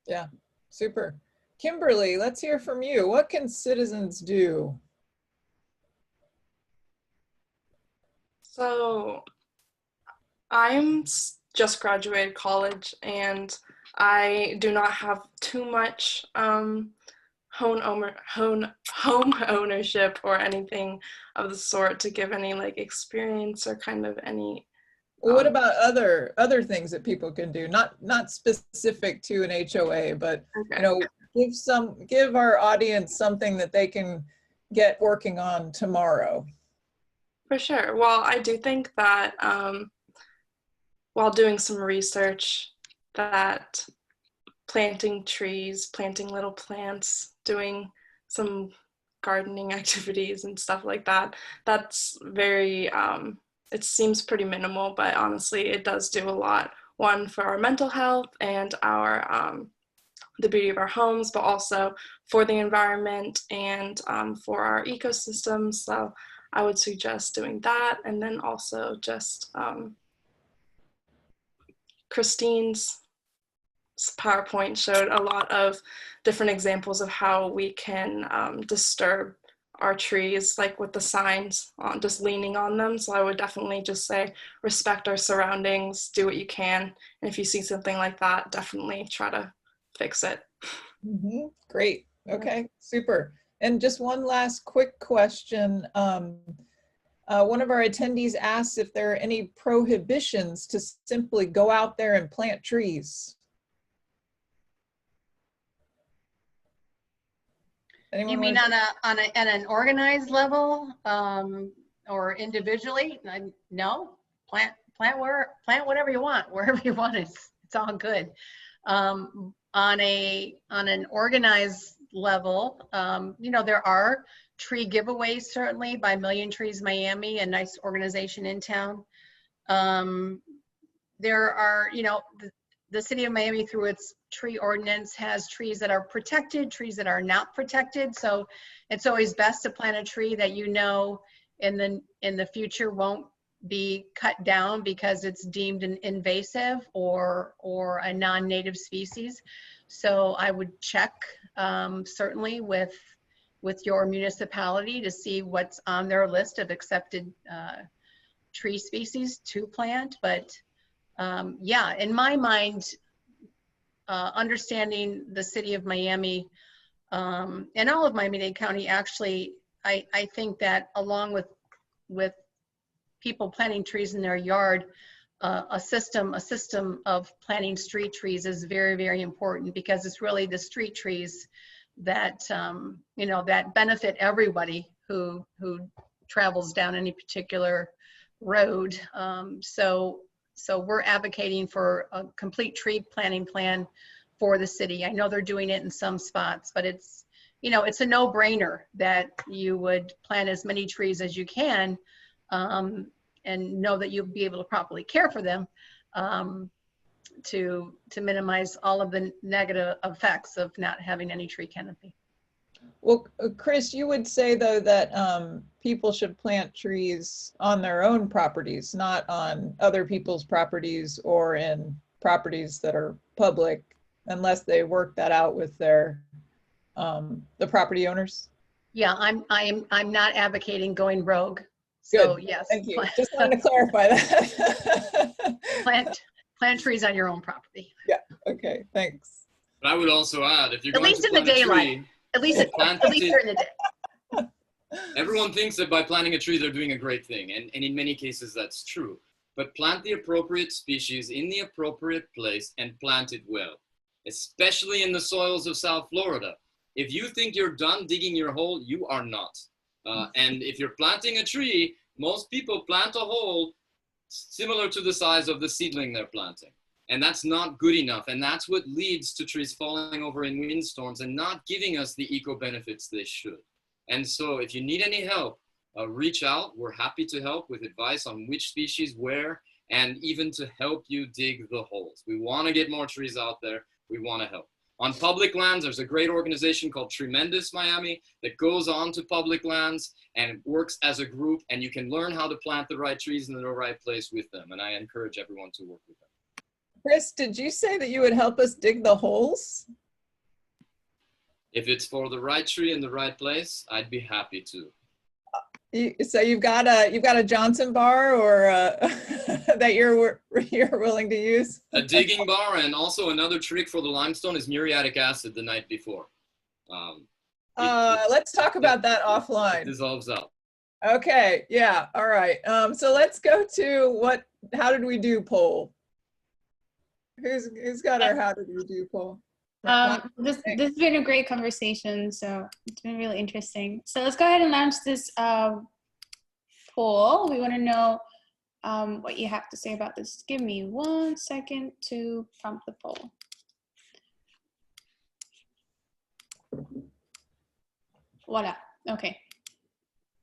Yeah, super. Kimberly, let's hear from you. What can citizens do? So I'm just graduated college, and I do not have too much home ownership or anything of the sort to give any like experience or kind of any. Well, what about other things that people can do? Not specific to an HOA, but Okay. you know, give our audience something that they can get working on tomorrow. For sure. Well, I do think that while doing some research, that planting trees, planting little plants, doing some gardening activities and stuff like that, that's very, it seems pretty minimal, but honestly, it does do a lot. One, for our mental health and our the beauty of our homes, but also for the environment and for our ecosystems. So I would suggest doing that. And then also just Christine's PowerPoint showed a lot of different examples of how we can disturb our trees, like with the signs, just leaning on them. So I would definitely just say, respect our surroundings, do what you can. And if you see something like that, definitely try to fix it. Mm-hmm. Great. Okay, super. And just one last quick question. One of our attendees asked if there are any prohibitions to simply go out there and plant trees. Anyone You mean on an organized level, or individually? No, plant whatever you want, wherever you want. It's all good. On an organized level, you know, there are tree giveaways, certainly, by Million Trees Miami, a nice organization in town. There are, you know, the city of Miami, through its tree ordinance, has trees that are protected, trees that are not protected. So it's always best to plant a tree that you know in the future won't be cut down because it's deemed an invasive or a non-native species. So I would check certainly with your municipality to see what's on their list of accepted tree species to plant. But yeah, in my mind, understanding the city of Miami and all of Miami-Dade County, actually, I think that along with people planting trees in their yard, a system of planting street trees is very, very important, because it's really the street trees that you know, that benefit everybody who travels down any particular road. So we're advocating for a complete tree planting plan for the city. I know they're doing it in some spots, but it's, you know, it's a no-brainer that you would plant as many trees as you can, and know that you'll be able to properly care for them, to minimize all of the negative effects of not having any tree canopy. Well, Chris, you would say though that people should plant trees on their own properties, not on other people's properties or in properties that are public, unless they work that out with their the property owners. Yeah, I'm not advocating going rogue. So Good. yes, Thank you. Just wanted to clarify that. plant trees on your own property. Yeah. Okay. Thanks. But I would also add, if you're At going least to in the plant a daylight. tree, At least during the day. everyone thinks that by planting a tree, they're doing a great thing. And in many cases, that's true. But plant the appropriate species in the appropriate place and plant it well, especially in the soils of South Florida. If you think you're done digging your hole, you are not. And if you're planting a tree, most people plant a hole similar to the size of the seedling they're planting. And that's not good enough. And that's what leads to trees falling over in windstorms and not giving us the eco benefits they should. And so if you need any help, reach out. We're happy to help with advice on which species, where, and even to help you dig the holes. We want to get more trees out there. We want to help. On public lands, there's a great organization called Tremendous Miami that goes on to public lands and works as a group, and you can learn how to plant the right trees in the right place with them. And I encourage everyone to work with them. Chris, did you say that you would help us dig the holes? If it's for the right tree in the right place, I'd be happy to. So you've got a Johnson bar or that you're willing to use? A digging bar, and also another trick for the limestone is muriatic acid the night before. Let's talk about that offline. It dissolves out. Okay, yeah, all right. So let's go to how did we do poll? Who's got our how did we do poll? This has been a great conversation, so it's been really interesting. So let's go ahead and launch this poll. We want to know what you have to say about this. Give me 1 second to prompt the poll. Voila. Okay.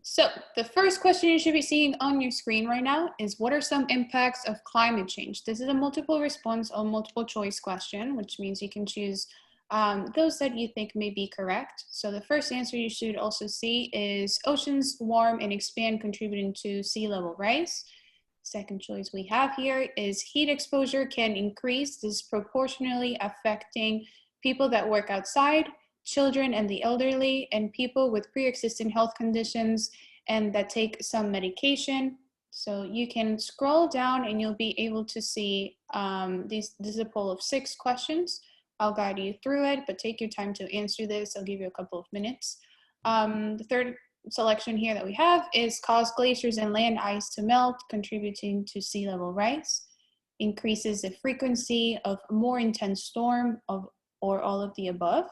So the first question you should be seeing on your screen right now is, what are some impacts of climate change? This is a multiple response or multiple choice question, which means you can choose those that you think may be correct. So the first answer you should also see is oceans warm and expand, contributing to sea level rise. Second choice we have here is heat exposure can increase, disproportionately affecting people that work outside, children and the elderly, and people with pre-existing health conditions and that take some medication. So you can scroll down and you'll be able to see this is a poll of 6 questions. I'll guide you through it, but take your time to answer this. I'll give you a couple of minutes. The third selection here that we have is cause glaciers and land ice to melt, contributing to sea level rise, increases the frequency of more intense storm or all of the above.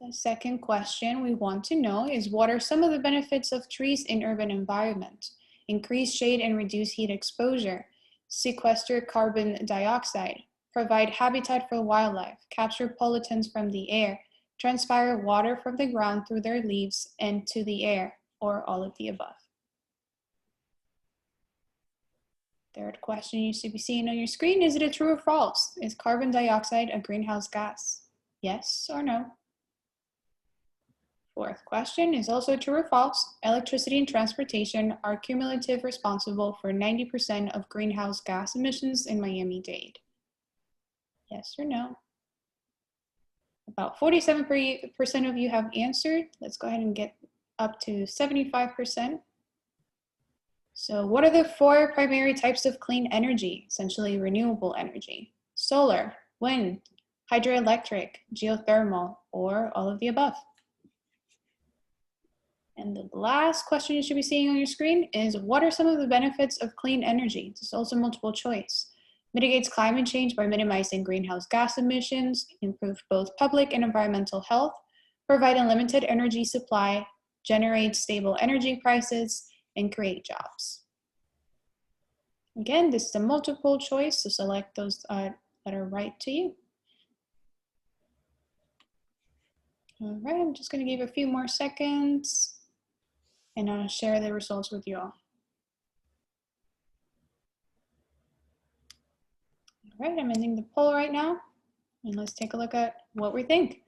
The second question we want to know is, what are some of the benefits of trees in urban environment? Increase shade and reduce heat exposure, sequester carbon dioxide, provide habitat for wildlife, capture pollutants from the air, transpire water from the ground through their leaves and to the air, or all of the above. Third question you should be seeing on your screen, is it a true or false? Is carbon dioxide a greenhouse gas? Yes or no? Fourth question is also true or false. Electricity and transportation are cumulative responsible for 90% of greenhouse gas emissions in Miami-Dade. Yes or no? About 47% of you have answered. Let's go ahead and get up to 75%. So what are the 4 primary types of clean energy, essentially renewable energy? Solar, wind, hydroelectric, geothermal, or all of the above? And the last question you should be seeing on your screen is, what are some of the benefits of clean energy? This is also multiple choice. Mitigates climate change by minimizing greenhouse gas emissions, improve both public and environmental health, provide unlimited energy supply, generate stable energy prices, and create jobs. Again, this is a multiple choice, so select those that are right to you. All right, I'm just going to give a few more seconds and I'll share the results with you all. All right, I'm ending the poll right now, and let's take a look at what we think.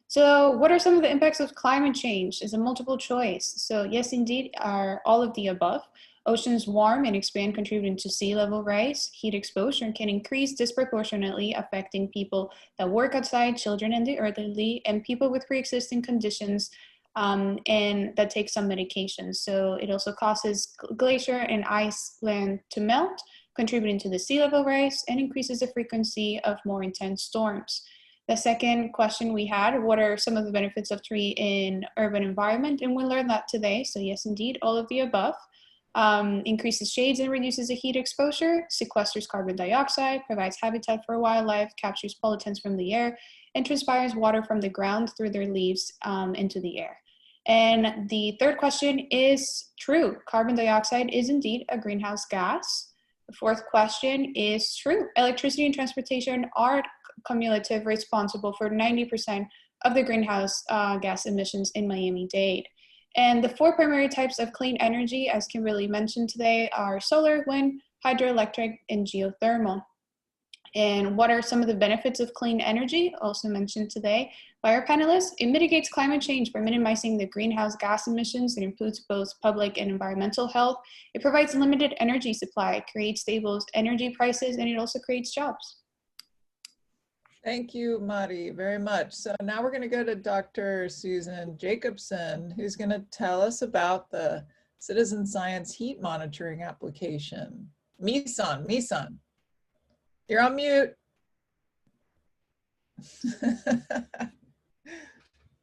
So what are some of the impacts of climate change? Is a multiple choice. So yes, indeed, are all of the above. Oceans warm and expand, contributing to sea level rise. Heat exposure can increase disproportionately, affecting people that work outside, children and the elderly, and people with pre-existing conditions, and that take some medications. So it also causes glacier and ice land to melt, contributing to the sea level rise, and increases the frequency of more intense storms. The second question we had, what are some of the benefits of tree in urban environment? And we learned that today. So yes, indeed, all of the above. Increases shades and reduces the heat exposure, sequesters carbon dioxide, provides habitat for wildlife, captures pollutants from the air, and transpires water from the ground through their leaves into the air. And the third question is true. Carbon dioxide is indeed a greenhouse gas. The fourth question is true. Electricity and transportation are cumulative responsible for 90% of the greenhouse gas emissions in Miami-Dade. And the 4 primary types of clean energy, as Kimberly mentioned today, are solar, wind, hydroelectric, and geothermal. And what are some of the benefits of clean energy, also mentioned today by our panelists? It mitigates climate change by minimizing the greenhouse gas emissions. It improves both public and environmental health. It provides limited energy supply, creates stable energy prices, and it also creates jobs. Thank you, Mari, very much. So now we're going to go to Dr. Susan Jacobson, who's going to tell us about the citizen science heat monitoring application. Misan, you're on mute.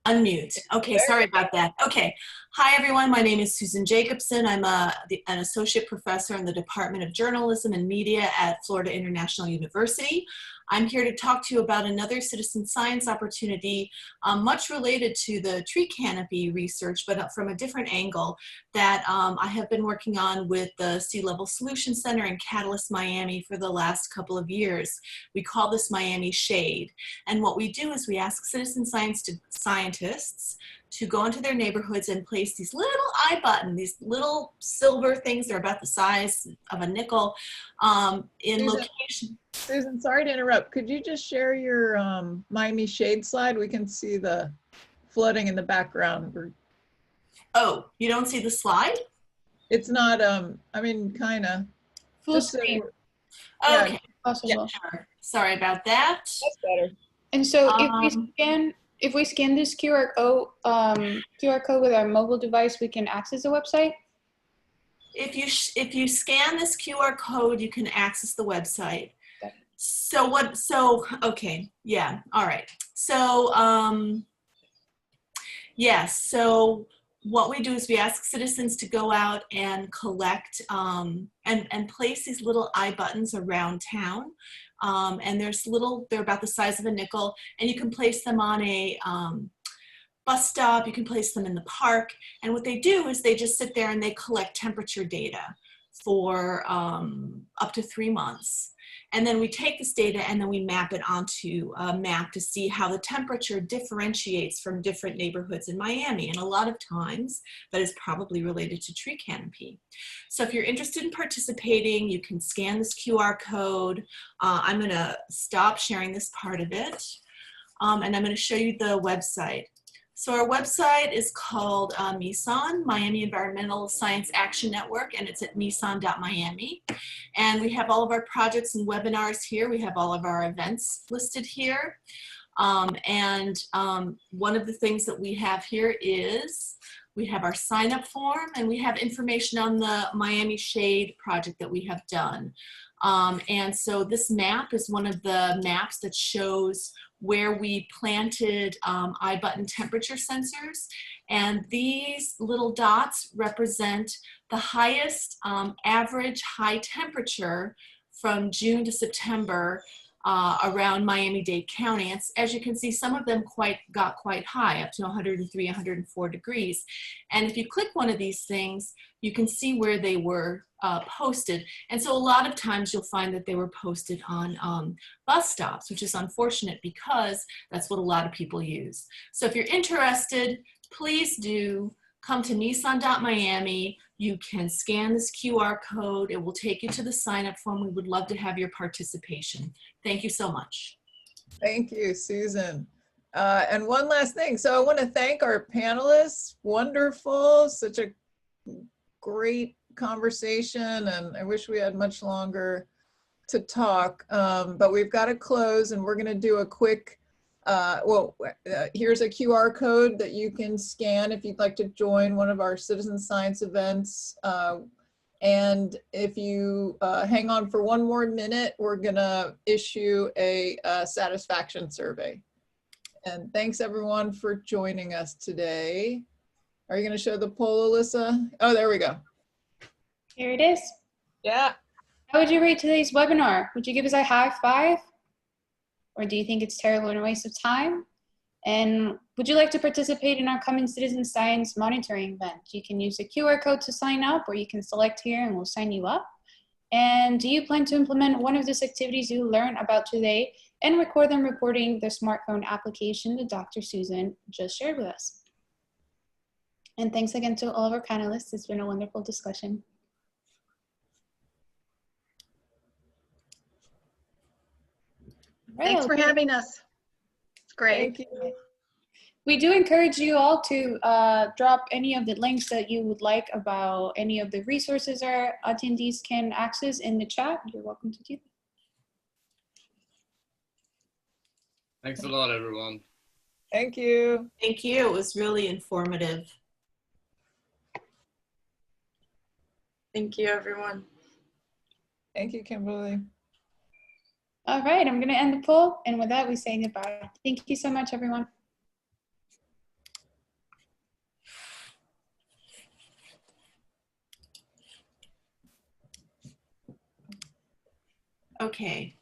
Unmute. Okay, sorry about that. Okay. Hi, everyone. My name is Susan Jacobson. I'm an associate professor in the Department of Journalism and Media at Florida International University. I'm here to talk to you about another citizen science opportunity, much related to the tree canopy research, but from a different angle that I have been working on with the Sea Level Solution Center in Catalyst, Miami for the last couple of years. We call this Miami Shade. And what we do is we ask citizen scientists to go into their neighborhoods and place these little eye button, these little silver things, they're about the size of a nickel, in location. Susan, sorry to interrupt. Could you just share your Miami Shade slide? We can see the flooding in the background. Oh, you don't see the slide? It's not, I mean, kind of. Full screen. Okay. Possible. Sure. Sorry about that. That's better. And so if we scan this QR code with our mobile device, we can access the website? If you scan this QR code, you can access the website. Okay. Okay, yeah, all right. So, yes, so what we do is we ask citizens to go out and collect and place these little eye buttons around town. And they're about the size of a nickel, and you can place them on a bus stop, you can place them in the park. And what they do is they just sit there and they collect temperature data for up to 3 months. And then we take this data and then we map it onto a map to see how the temperature differentiates from different neighborhoods in Miami. And a lot of times that is probably related to tree canopy. So if you're interested in participating, you can scan this QR code. I'm gonna stop sharing this part of it. And I'm gonna show you the website. So our website is called MISON, Miami Environmental Science Action Network, and it's at mison.miami. And we have all of our projects and webinars here. We have all of our events listed here. One of the things that we have here is we have our sign-up form, and we have information on the Miami Shade project that we have done. And so this map is one of the maps that shows where we planted eye-button temperature sensors. And these little dots represent the highest average high temperature from June to September around Miami-Dade County. As you can see, some of them got quite high, up to 103, 104 degrees. And if you click one of these things, you can see where they were posted. And so a lot of times you'll find that they were posted on bus stops, which is unfortunate because that's what a lot of people use. So if you're interested, please do come to mison.miami. You can scan this QR code. It will take you to the sign-up form. We would love to have your participation. Thank you so much. Thank you, Susan. And one last thing. So I want to thank our panelists. Wonderful, such a great conversation, and I wish we had much longer to talk, but we've got to close, and we're going to do a quick, here's a QR code that you can scan if you'd like to join one of our citizen science events. And if you hang on for one more minute, we're going to issue a satisfaction survey. And thanks everyone for joining us today. Are you going to show the poll, Alyssa? Oh, there we go. Here it is. Yeah. How would you rate today's webinar? Would you give us a high 5? Or do you think it's terrible and a waste of time? And would you like to participate in our coming citizen science monitoring event? You can use the QR code to sign up, or you can select here and we'll sign you up. And do you plan to implement one of these activities you learned about today and record them recording the smartphone application that Dr. Susan just shared with us? And thanks again to all of our panelists. It's been a wonderful discussion. Thanks for having us. It's great. Thank you. We do encourage you all to drop any of the links that you would like about any of the resources our attendees can access in the chat. You're welcome to do that. Thanks a lot, everyone. Thank you. Thank you. It was really informative. Thank you, everyone. Thank you, Kimberly. All right, I'm going to end the poll. And with that, we say goodbye. Thank you so much, everyone. Okay.